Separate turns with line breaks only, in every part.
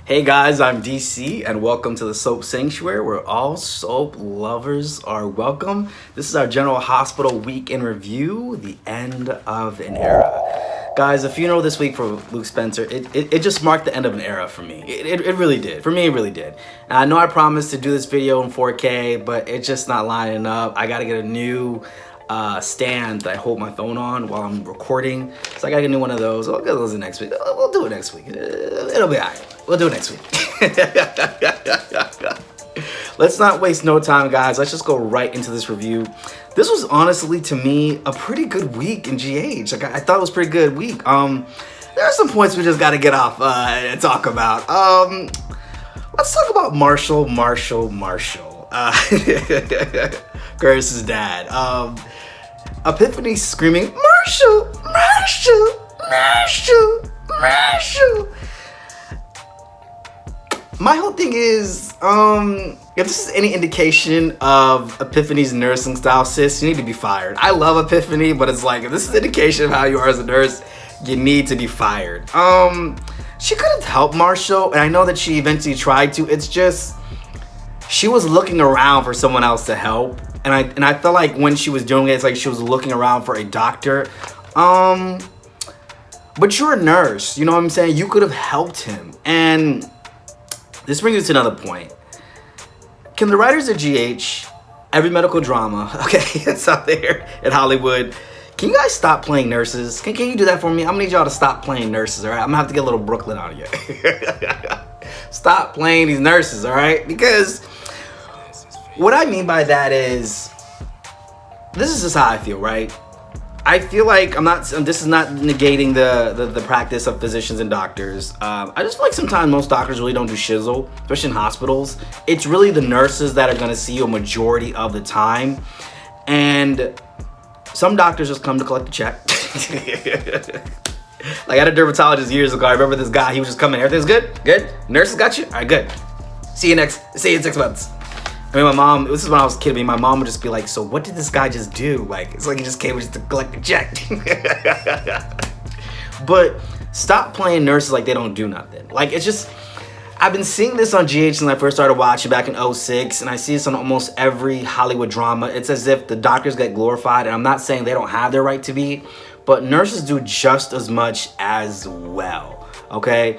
Hey guys, I'm DC and welcome to the Soap Sanctuary where all soap lovers are welcome. This is our General Hospital week in review, the end of an era. Guys, the funeral this week for Luke Spencer, it just marked the end of an era for me. It really did. For me, it really did. And I know I promised to do this video in 4K, but it's just not lining up. I gotta get a new stand that I hold my phone on while I'm recording. So I gotta get a new one of those. I'll get those next week. We'll do it next week. It'll be alright. We'll do it next week. Let's not waste no time, guys. Let's just go right into this review. This was honestly, to me, a pretty good week in GH. Like, I thought it was a pretty good week. There are some points we just gotta get off and talk about. Let's talk about Marshall. Curtis's dad. Epiphany screaming, Marshall. My whole thing is, if this is any indication of Epiphany's nursing style, sis, you need to be fired. I love Epiphany, but it's like, if this is an indication of how you are as a nurse, you need to be fired. She couldn't help Marshall, and I know that she eventually tried to. It's just, she was looking around for someone else to help. And I felt like when she was doing it, it's like she was looking around for a doctor. But you're a nurse, you know what I'm saying? You could have helped him. And this brings us to another point. Can the writers of GH, every medical drama, okay, that's out there in Hollywood, can you guys stop playing nurses? Can you do that for me? I'm gonna need y'all to stop playing nurses, all right? I'm gonna have to get a little Brooklyn out of you. Stop playing these nurses, all right? Because what I mean by that is, this is just how I feel, right? I feel like this is not negating the practice of physicians and doctors. I just feel like sometimes most doctors really don't do shizzle, especially in hospitals. It's really the nurses that are gonna see you a majority of the time. And some doctors just come to collect the check. Like, I had a dermatologist years ago. I remember this guy, he was just coming, everything's good? Good? Nurses got you? All right, good. See you in 6 months. I mean, my mom, this is when I was kidding. My mom would just be like, so what did this guy just do? Like, it's like he just came just to collect a check. But stop playing nurses like they don't do nothing. Like, it's just, I've been seeing this on GH since I first started watching back in 2006, and I see this on almost every Hollywood drama. It's as if the doctors get glorified, and I'm not saying they don't have their right to be, but nurses do just as much as well, okay?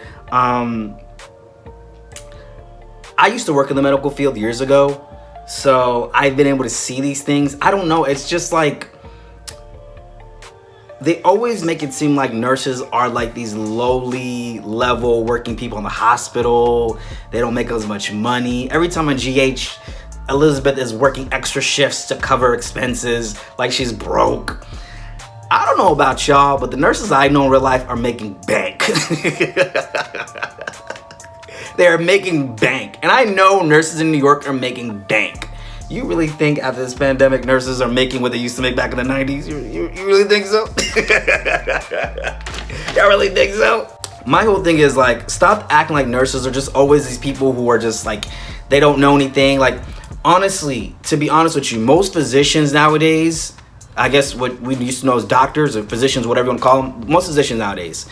I used to work in the medical field years ago, so I've been able to see these things. I don't know, it's just like, they always make it seem like nurses are like these lowly level working people in the hospital. They don't make as much money. Every time on GH, Elizabeth is working extra shifts to cover expenses like she's broke. I don't know about y'all, but the nurses I know in real life are making bank. They're making bank. And I know nurses in New York are making bank. You really think after this pandemic, nurses are making what they used to make back in the 90s? You really think so? Y'all really think so? My whole thing is, like, stop acting like nurses are just always these people who are just like, they don't know anything. Like, honestly, to be honest with you, most physicians nowadays, I guess what we used to know as doctors or physicians, whatever you want to call them, most physicians nowadays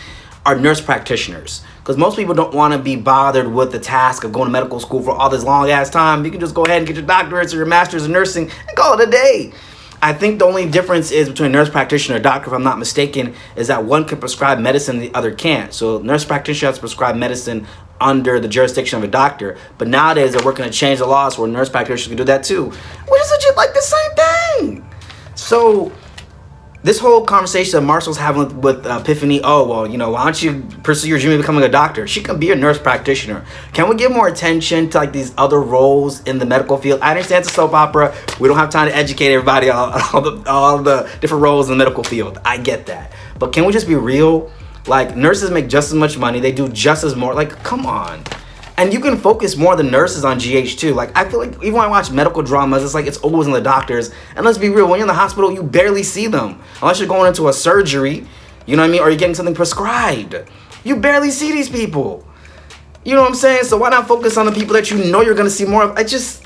are nurse practitioners. Because most people don't want to be bothered with the task of going to medical school for all this long ass time. You can just go ahead and get your doctorates or your master's in nursing and call it a day. I think the only difference is between a nurse practitioner and a doctor, if I'm not mistaken, is that one can prescribe medicine and the other can't. So nurse practitioner has to prescribe medicine under the jurisdiction of a doctor. But nowadays they're working to change the laws where nurse practitioners can do that too. Which is legit like the same thing. So this whole conversation that Marshall's having with Epiphany, oh, well, you know, why don't you pursue your dream of becoming a doctor? She can be a nurse practitioner. Can we give more attention to, like, these other roles in the medical field? I understand it's a soap opera. We don't have time to educate everybody on all the different roles in the medical field. I get that. But can we just be real? Like, nurses make just as much money. They do just as more. Like, come on. And you can focus more on the nurses on GH too. Like, I feel like even when I watch medical dramas, it's like it's always in the doctors. And let's be real, when you're in the hospital, you barely see them. Unless you're going into a surgery, you know what I mean? Or you're getting something prescribed. You barely see these people. You know what I'm saying? So why not focus on the people that you know you're gonna see more of? It's just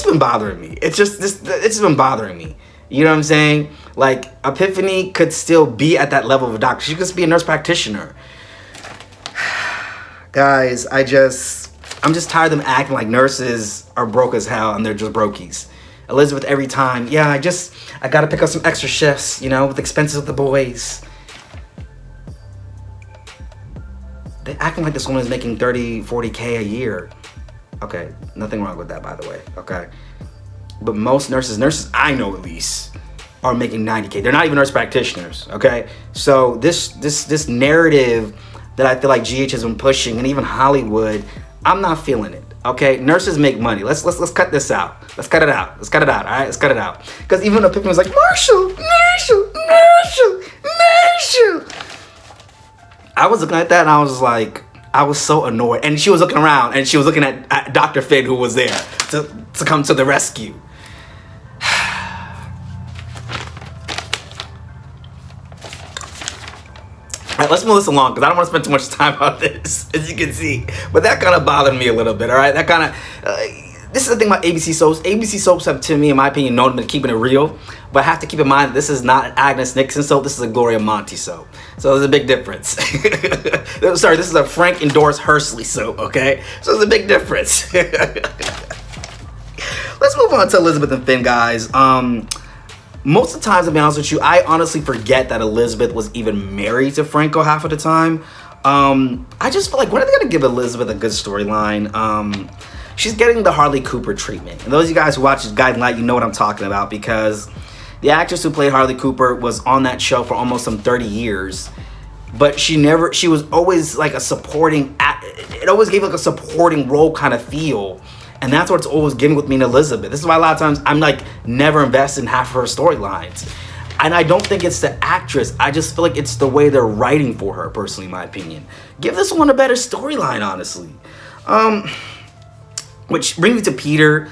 been bothering me. It's just been bothering me. You know what I'm saying? Like, Epiphany could still be at that level of a doctor. She could just be a nurse practitioner. Guys, I'm just tired of them acting like nurses are broke as hell and they're just brokies. Elizabeth every time, yeah, I gotta pick up some extra shifts, you know, with expenses with the boys. They acting like this woman is making 30, 40K a year. Okay, nothing wrong with that, by the way, okay? But most nurses I know at least, are making 90K. They're not even nurse practitioners, okay? So this narrative that I feel like GH has been pushing, and even Hollywood, I'm not feeling it. Okay, nurses make money. Let's cut this out. Let's cut it out. All right, let's cut it out. Because even though people was like, Marshall. I was looking at that and I was like, I was so annoyed. And she was looking around and she was looking at Dr. Finn, who was there to come to the rescue. All right, let's move this along because I don't want to spend too much time on this, as you can see. But that kind of bothered me a little bit, all right? That kind of... this is the thing about ABC soaps. ABC soaps have, to me, in my opinion, known them keeping it real. But I have to keep in mind that this is not an Agnes Nixon soap. This is a Gloria Monty soap. So there's a big difference. Sorry, this is a Frank endorsed Hersley soap, okay? So there's a big difference. Let's move on to Elizabeth and Finn, guys. Most of the times, to be honest with you, I honestly forget that Elizabeth was even married to Franco half of the time. I just feel like, when are they going to give Elizabeth a good storyline? She's getting the Harley Cooper treatment. And those of you guys who watch Guiding Light, you know what I'm talking about, because the actress who played Harley Cooper was on that show for almost some 30 years. But she was always like a supporting, it always gave like a supporting role kind of feel. And that's what it's always giving with me and Elizabeth. This is why a lot of times I'm like never invested in half of her storylines. And I don't think it's the actress. I just feel like it's the way they're writing for her, personally, in my opinion. Give this one a better storyline, honestly. Which brings me to Peter.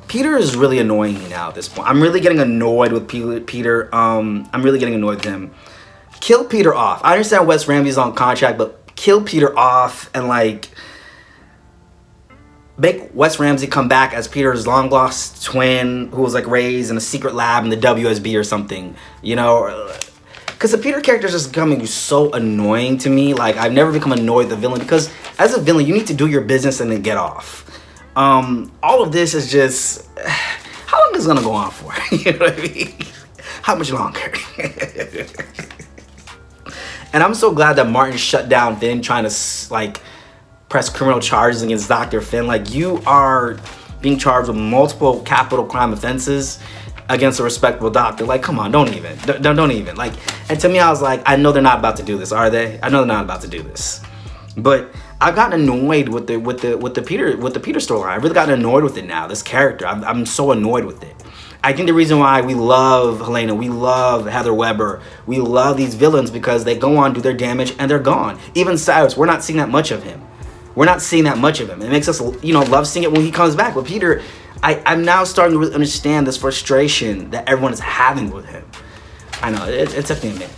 Peter is really annoying me now at this point. I'm really getting annoyed with Peter. I'm really getting annoyed with him. Kill Peter off. I understand Wes Ramsey's on contract, but kill Peter off and like make Wes Ramsey come back as Peter's long lost twin who was like raised in a secret lab in the WSB or something, you know, because the Peter character is just becoming so annoying to me. Like, I've never become annoyed with the villain, because as a villain you need to do your business and then get off. All of this is just, how long is it gonna go on for? You know what I mean? How much longer? And I'm so glad that Martin shut down Finn trying to like press criminal charges against Dr. Finn. Like, you are being charged with multiple capital crime offenses against a respectable doctor. Like, come on, don't even. Like, and to me, I was like, I know they're not about to do this, are they? I know they're not about to do this. But I've gotten annoyed with the Peter storyline. I've really gotten annoyed with it now. This character, I'm so annoyed with it. I think the reason why we love Helena, we love Heather Weber, we love these villains, because they go on, do their damage, and they're gone. Even Cyrus, we're not seeing that much of him. It makes us, you know, love seeing it when he comes back. But Peter, I'm now starting to really understand this frustration that everyone is having with him. I know, it took me a minute.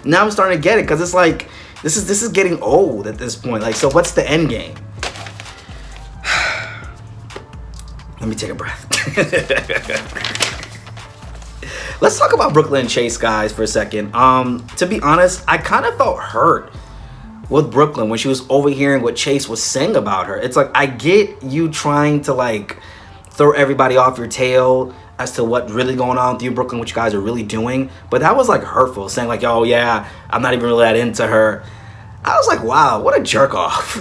Now I'm starting to get it, because it's like, this is getting old at this point. Like, so what's the end game? Let me take a breath. Let's talk about Brooklyn and Chase, guys, for a second. To be honest, I kind of felt hurt with Brooklyn when she was overhearing what Chase was saying about her. It's like, I get you trying to like throw everybody off your tail as to what's really going on with you, Brooklyn, what you guys are really doing. But that was like hurtful, saying like, oh yeah, I'm not even really that into her. I was like, wow, what a jerk off.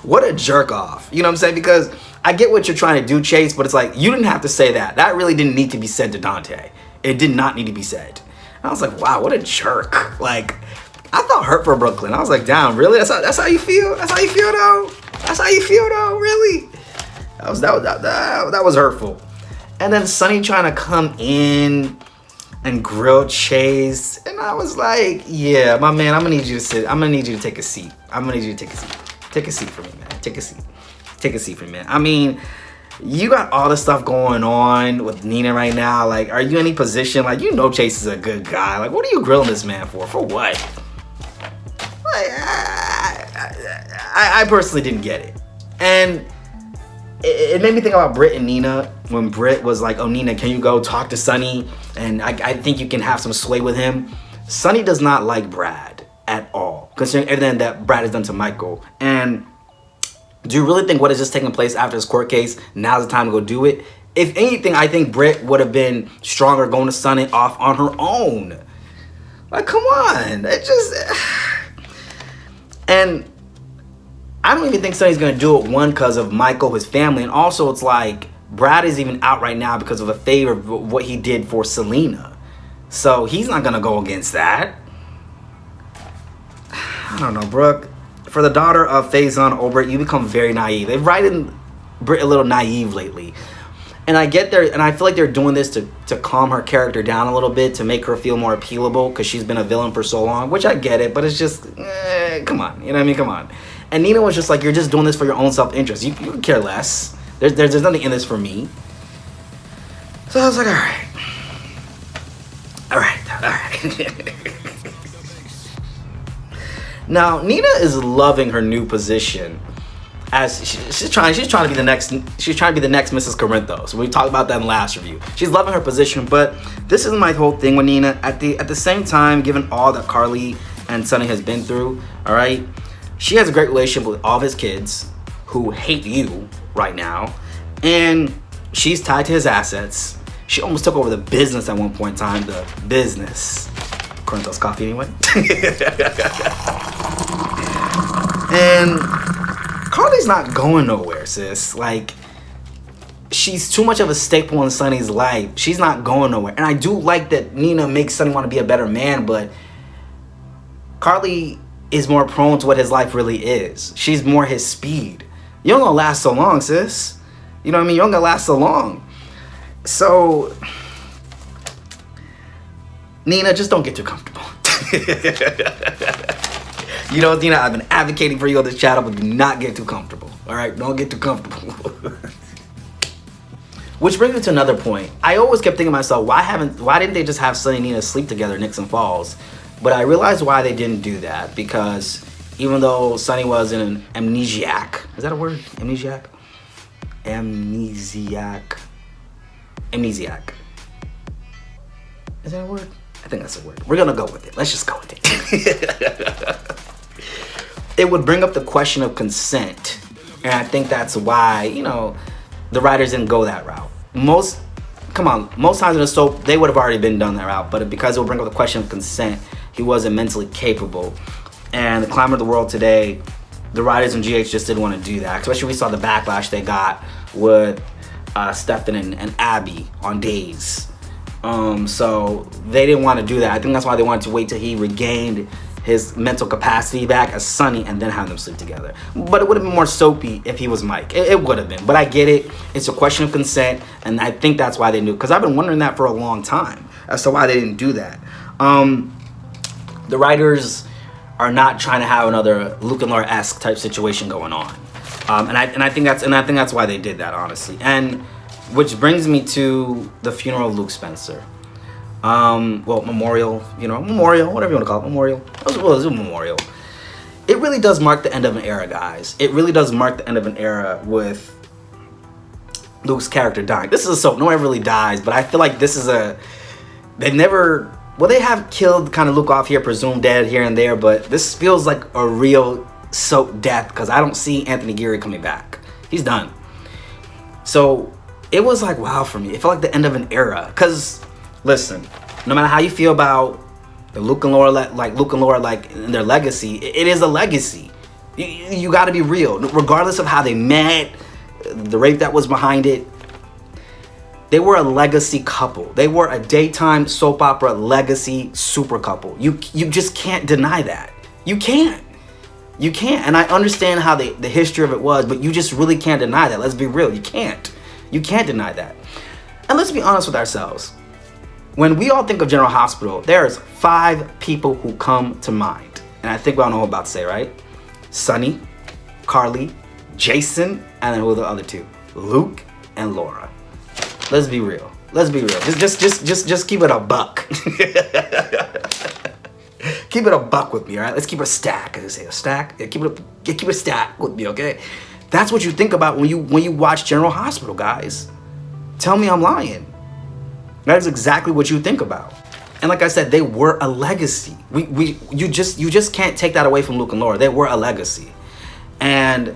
What a jerk off. You know what I'm saying? Because I get what you're trying to do, Chase, but it's like, you didn't have to say that. That really didn't need to be said to Dante. It did not need to be said. And I was like, wow, what a jerk. Like, I felt hurt for Brooklyn. I was like, damn, really? That's how you feel? That's how you feel, though? That's how you feel, though? Really? That was hurtful. And then Sonny trying to come in and grill Chase. And I was like, yeah, my man, I'm gonna need you to sit. I'm gonna need you to take a seat. I'm gonna need you to take a seat. Take a seat for me, man. Take a seat. Take a seat for me, man. I mean, you got all this stuff going on with Nina right now. Like, are you in any position? Like, you know Chase is a good guy. Like, what are you grilling this man for? For what? Like, I personally didn't get it. And it made me think about Britt and Nina when Britt was like, oh, Nina, can you go talk to Sonny? And I think you can have some sway with him. Sonny does not like Brad at all, considering everything that Brad has done to Michael. And do you really think what is just taking place after this court case, now's the time to go do it? If anything, I think Britt would have been stronger going to Sonny off on her own. Like, come on. It just... And I don't even think Sonny's going to do it, one, because of Michael, his family. And also, it's like, Brad is even out right now because of a favor of what he did for Selena. So, he's not going to go against that. I don't know, Brooke. For the daughter of Faison Obert, you become very naive. They've written Britt a little naive lately. And I get there, and I feel like they're doing this to calm her character down a little bit, to make her feel more appealable, because she's been a villain for so long, which I get it, but it's just, come on, you know what I mean, come on. And Nina was just like, you're just doing this for your own self-interest. You could care less. There's nothing in this for me. So I was like, all right. Now, Nina is loving her new position. As she's trying to be the next Mrs. Corinthos. So we talked about that in the last review. She's loving her position, but this is my whole thing with Nina. At the same time, given all that Carly and Sonny has been through, all right, she has a great relationship with all of his kids who hate you right now, and she's tied to his assets. She almost took over the business at one point in time. The business, Corinthos Coffee, anyway. And Carly's not going nowhere, sis. Like, she's too much of a staple in Sonny's life. She's not going nowhere. And I do like that Nina makes Sonny want to be a better man, but Carly is more prone to what his life really is. She's more his speed. You don't gonna last so long, sis. You know what I mean? You don't gonna last so long. So, Nina, just don't get too comfortable. You know, Nina, I've been advocating for you on this channel, but do not get too comfortable. All right? Don't get too comfortable. Which brings me to another point. I always kept thinking to myself, why didn't they just have Sonny and Nina sleep together in Nixon Falls? But I realized why they didn't do that, because even though Sonny was an amnesiac, is that a word? Amnesiac? Amnesiac. Is that a word? I think that's a word. We're gonna go with it. Let's just go with it. It would bring up the question of consent. And I think that's why, you know, the writers didn't go that route. Most times in a soap, they would have already been done that route. But because it would bring up the question of consent, he wasn't mentally capable. And the climate of the world today, the writers in GH just didn't want to do that. Especially we saw the backlash they got with Stefan and Abby on Days. So they didn't want to do that. I think that's why they wanted to wait till he regained his mental capacity back as Sonny and then have them sleep together. But it would have been more soapy if he was Mike. It would have been. But I get it. It's a question of consent, and I think that's why they knew. Because I've been wondering that for a long time as to why they didn't do that. The writers are not trying to have another Luke and Laura-esque type situation going on. And I think that's why they did that, honestly. And which brings me to the funeral of Luke Spencer. Memorial, whatever you want to call it, memorial. It was a memorial. It really does mark the end of an era, guys. It really does mark the end of an era with Luke's character dying. This is a soap. No one ever really dies, but I feel like this is they have killed kind of Luke off here, presumed dead here and there, but this feels like a real soap death because I don't see Anthony Geary coming back. He's done. So it was like, wow, for me. It felt like the end of an era. Because, listen, no matter how you feel about Luke and Laura, in their legacy, it is a legacy. You got to be real. Regardless of how they met, the rape that was behind it, they were a legacy couple. They were a daytime soap opera legacy super couple. You just can't deny that. You can't. You can't. And I understand how the history of it was, but you just really can't deny that. Let's be real. You can't. You can't deny that. And let's be honest with ourselves. When we all think of General Hospital, there's 5 people who come to mind. And I think we all know what I'm about to say, right? Sonny, Carly, Jason, and then who are the other 2? Luke and Laura. Let's be real. Let's be real. Just keep it a buck. Keep it a buck with me, all right? Let's keep it a stack. As I say, a stack. Yeah, keep it a stack with me, okay? That's what you think about when you watch General Hospital, guys. Tell me I'm lying. That is exactly what you think about. And like I said, they were a legacy. You just can't take that away from Luke and Laura. They were a legacy. And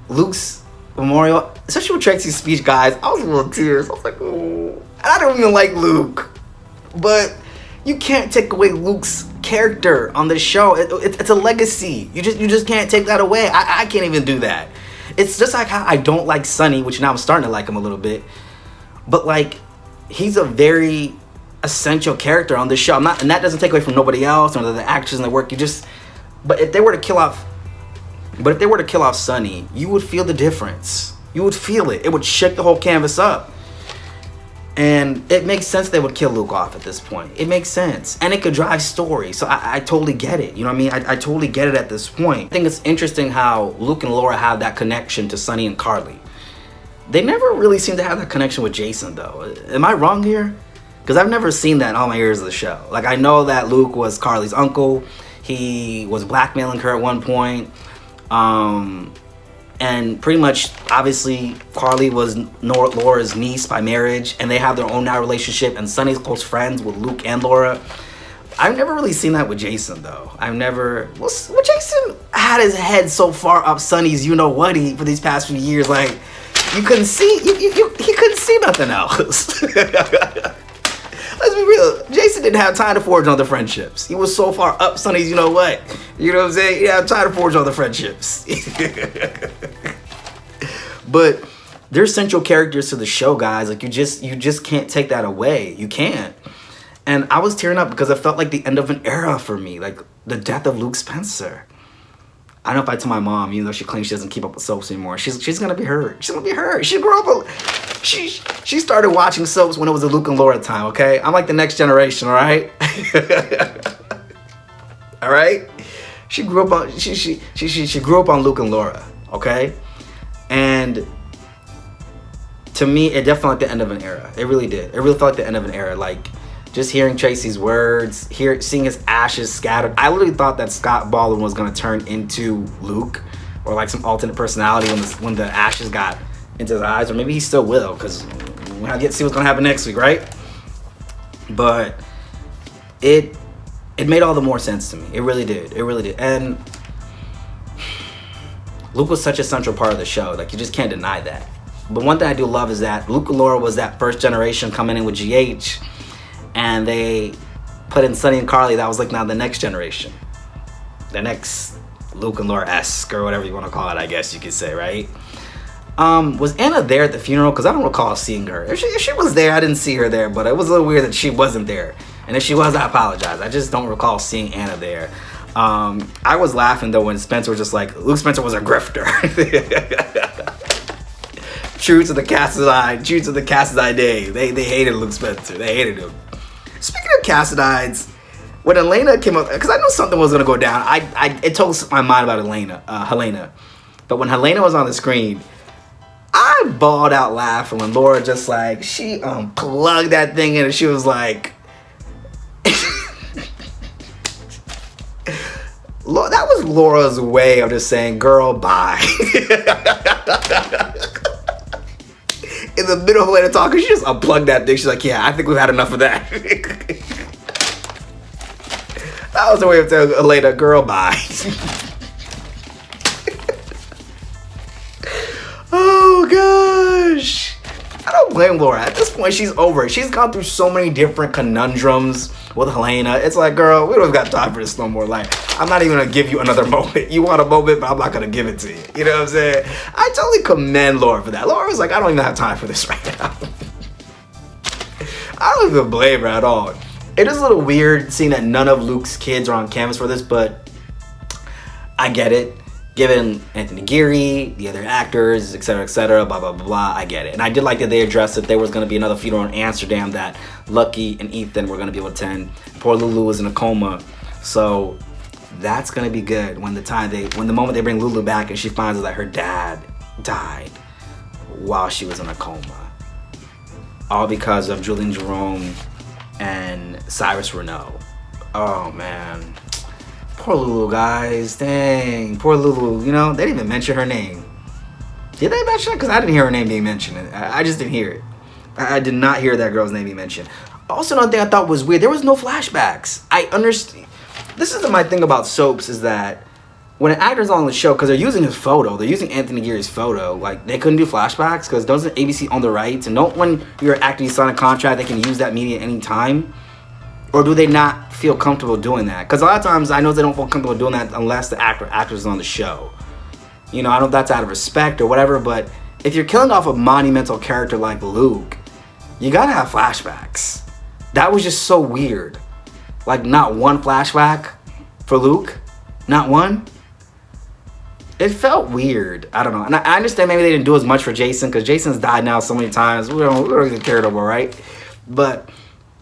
Luke's memorial, especially with Tracy's speech, guys, I was a little tears. I was like, oh. And I don't even like Luke, but you can't take away Luke's character on this show. It's a legacy. You just can't take that away. I can't even do that. It's just like how I don't like Sonny, which now I'm starting to like him a little bit. But like, he's a very essential character on this show. And that doesn't take away from nobody else or the actors and the work. But if they were to kill off Sonny, you would feel the difference. You would feel it. It would shake the whole canvas up. And it makes sense they would kill Luke off at this point. It makes sense. And it could drive story. So I totally get it. You know what I mean? I totally get it at this point. I think it's interesting how Luke and Laura have that connection to Sonny and Carly. They never really seem to have that connection with Jason, though. Am I wrong here? Because I've never seen that in all my years of the show. Like, I know that Luke was Carly's uncle. He was blackmailing her at one point. And pretty much, obviously, Carly was Laura's niece by marriage, and they have their own now relationship, and Sonny's close friends with Luke and Laura. I've never really seen that with Jason, though. Well, Jason had his head so far up Sonny's you-know-what-y for these past few years, like, you couldn't see, he couldn't see nothing else. Let's be real. Jason didn't have time to forge other friendships. He was so far up Sonny's you-know-what. You know what I'm saying? He didn't have time to forge other friendships. But they're central characters to the show, guys. Like, you just can't take that away. You can't. And I was tearing up because it felt like the end of an era for me. Like, the death of Luke Spencer. I don't know if I tell my mom, even though she claims she doesn't keep up with soaps anymore. She's gonna be hurt. She's gonna be hurt. She grew up. She started watching soaps when it was a Luke and Laura time. Okay, I'm like the next generation. All right. All right. She grew up on she grew up on Luke and Laura. Okay, and to me, it definitely felt like the end of an era. It really did. It really felt like the end of an era. Like, just hearing Tracy's words, seeing his ashes scattered. I literally thought that Scott Baldwin was gonna turn into Luke, or like some alternate personality when the ashes got into his eyes, or maybe he still will, because we have to see what's gonna happen next week, right? But it made all the more sense to me. It really did. It really did. And Luke was such a central part of the show. Like, you just can't deny that. But one thing I do love is that Luke and Laura was that first generation coming in with GH. And they put in Sonny and Carly. That was like now the next generation. The next Luke and Laura-esque, or whatever you want to call it, I guess you could say, right? Was Anna there at the funeral? Because I don't recall seeing her. If she was there, I didn't see her there. But it was a little weird that she wasn't there. And if she was, I apologize. I just don't recall seeing Anna there. I was laughing, though, when Spencer was just like, Luke Spencer was a grifter. True to the Cassadine day. They hated Luke Spencer. They hated him. Speaking of Cassadines, when Elena came up, because I knew something was gonna go down. It told my mind about Helena. But when Helena was on the screen, I bawled out laughing when Laura just like, she unplugged that thing in and she was like, that was Laura's way of just saying, girl, bye. In the middle of Helena talking, she just unplugged that thing. She's like, yeah, I think we've had enough of that. That was the way of telling Elena, girl, bye. Oh, gosh. I don't blame Laura. At this point, she's over it. She's gone through so many different conundrums with Helena. It's like, girl, we don't got time for this no more. Like, I'm not even going to give you another moment. You want a moment, but I'm not going to give it to you. You know what I'm saying? I totally commend Laura for that. Laura was like, I don't even have time for this right now. I don't even blame her at all. It is a little weird seeing that none of Luke's kids are on canvas for this, but I get it. Given Anthony Geary, the other actors, etc., blah, blah, blah, blah, I get it. And I did like that they addressed that there was going to be another funeral in Amsterdam that Lucky and Ethan were going to be able to attend. Poor Lulu was in a coma. So that's going to be good when the moment they bring Lulu back and she finds out that her dad died while she was in a coma. All because of Julian Jerome and Cyrus Renaud. Oh, man. Poor Lulu, guys. Dang. Poor Lulu. You know, they didn't even mention her name. Did they mention it? Because I didn't hear her name being mentioned. I just didn't hear it. I did not hear that girl's name being mentioned. Also, another thing I thought was weird, there was no flashbacks. I understand. This is my thing about soaps is that when an actor's on the show, because they're using his photo, they're using Anthony Geary's photo, like, they couldn't do flashbacks because doesn't ABC own the rights? And don't, when you're an actor, you sign a contract, they can use that media any time? Or do they not feel comfortable doing that? Because a lot of times I know they don't feel comfortable doing that unless the actor is on the show. You know, I don't know if that's out of respect or whatever, but if you're killing off a monumental character like Luke, you gotta have flashbacks. That was just so weird. Like, not one flashback for Luke? Not one? It felt weird. I don't know. And I understand maybe they didn't do as much for Jason, because Jason's died now so many times. We don't really care no more, right? But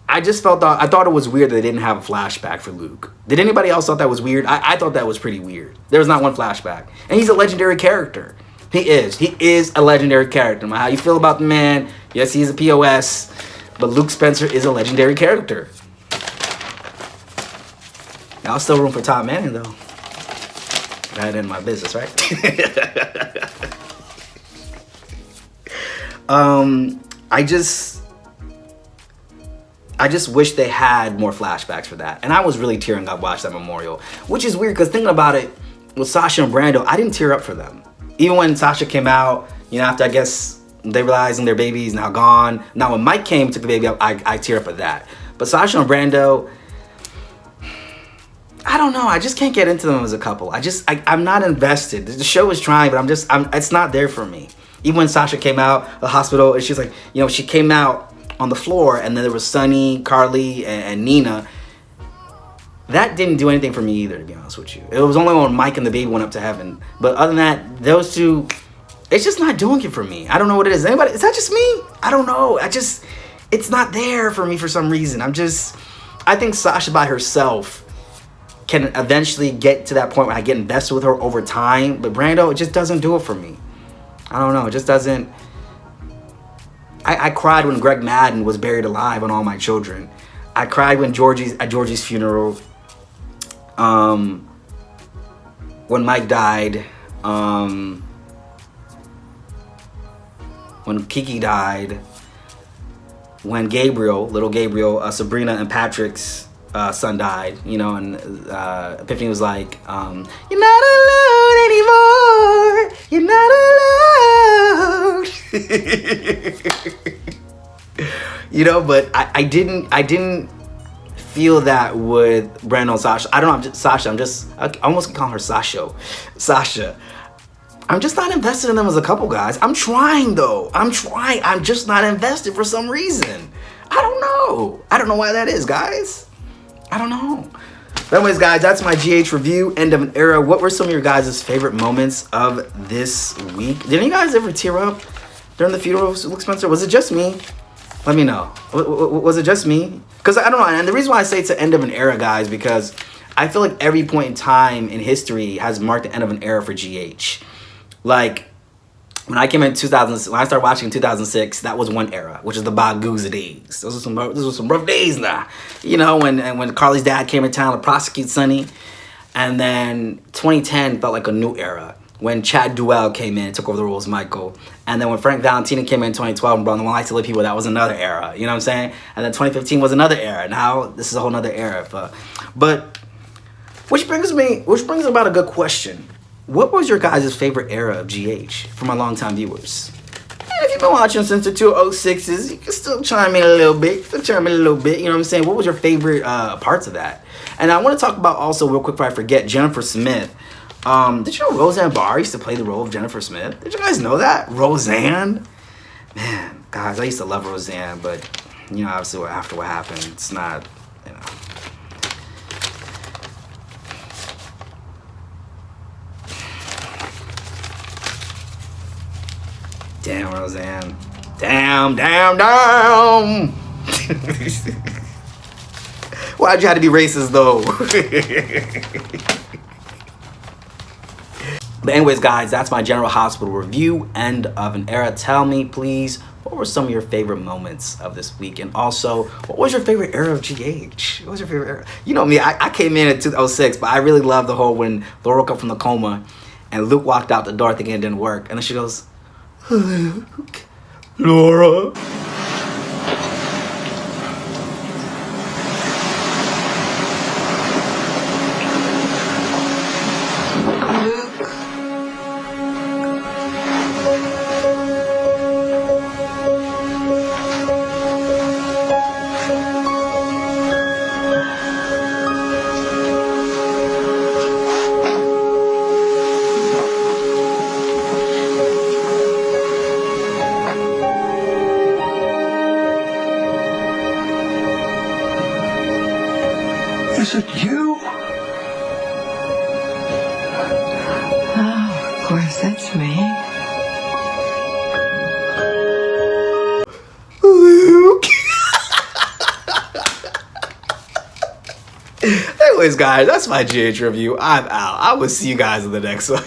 I just I thought it was weird that they didn't have a flashback for Luke. Did anybody else thought that was weird? I thought that was pretty weird. There was not one flashback. And he's a legendary character. He is a legendary character. No matter how you feel about the man, yes, he's a POS, but Luke Spencer is a legendary character. Now, still room for Todd Manning, though. That ain't my business, right? I just wish they had more flashbacks for that. And I was really tearing up watching that memorial. Which is weird, because thinking about it, with Sasha and Brando, I didn't tear up for them. Even when Sasha came out, you know, after I guess they realizing their baby's now gone. Now when Mike came and took the baby out, I teared up at that. But Sasha and Brando, I don't know. I just can't get into them as a couple. I'm not invested. The show is trying, but it's not there for me. Even when Sasha came out of the hospital, and she's like, you know, she came out on the floor, and then there was Sonny, Carly, and Nina. That didn't do anything for me either, to be honest with you. It was only when Mike and the baby went up to heaven. But other than that, those two, it's just not doing it for me. I don't know what it is. Anybody? Is that just me? I don't know. It's not there for me for some reason. I think Sasha by herself can eventually get to that point where I get invested with her over time. But Brando, it just doesn't do it for me. I don't know. It just doesn't. I cried when Greg Madden was buried alive on All My Children. I cried when at Georgie's funeral. When Mike died. When Kiki died. When little Gabriel, Sabrina and Patrick's son died, you know, and Epiphany was like, you're not alone anymore. You're not alone. You know, but I didn't feel that with Brando and Sasha. I don't know, I almost call her Sasha. I'm just not invested in them as a couple, guys. I'm trying, though. I'm just not invested for some reason. I don't know. I don't know why that is, guys. I don't know. But anyways, guys, that's my GH review, end of an era. What were some of your guys' favorite moments of this week? Did any guys ever tear up during the funeral of Luke Spencer? Was it just me? Let me know. Was it just me? Because I don't know. And the reason why I say it's the end of an era, guys, because I feel like every point in time in history has marked the end of an era for GH. Like, when I came in when I started watching in 2006, that was one era, which is the Baguza days. Those were some rough days now. You know, when Carly's dad came in town to prosecute Sonny. And then 2010 felt like a new era. When Chad Duell came in and took over the role as Michael. And then when Frank Valentino came in 2012 and brought the One Life to Live People, that was another era. You know what I'm saying? And then 2015 was another era. Now, this is a whole nother era. But which brings about a good question. What was your guys' favorite era of GH for my longtime viewers? And if you've been watching since the 206s, you can still chime in a little bit. You know what I'm saying? What was your favorite parts of that? And I want to talk about also, real quick before I forget, Jennifer Smith. Did you know Roseanne Barr used to play the role of Jennifer Smith? Did you guys know that? Roseanne? Man, guys, I used to love Roseanne, but, you know, obviously after what happened, it's not, you know. Damn, Roseanne. Damn. Why'd you have to be racist, though? But anyways, guys, that's my General Hospital review, end of an era. Tell me, please, what were some of your favorite moments of this week? And also, what was your favorite era of GH? What was your favorite era? You know me, I came in at 2006, but I really loved the whole when Laura woke up from the coma and Luke walked out the door thinking it didn't work. And then she goes, Luke. Laura.
Is it you?
Oh, of course, that's me.
Luke. Anyways, guys, that's my GH review. I'm out. I will see you guys in the next one.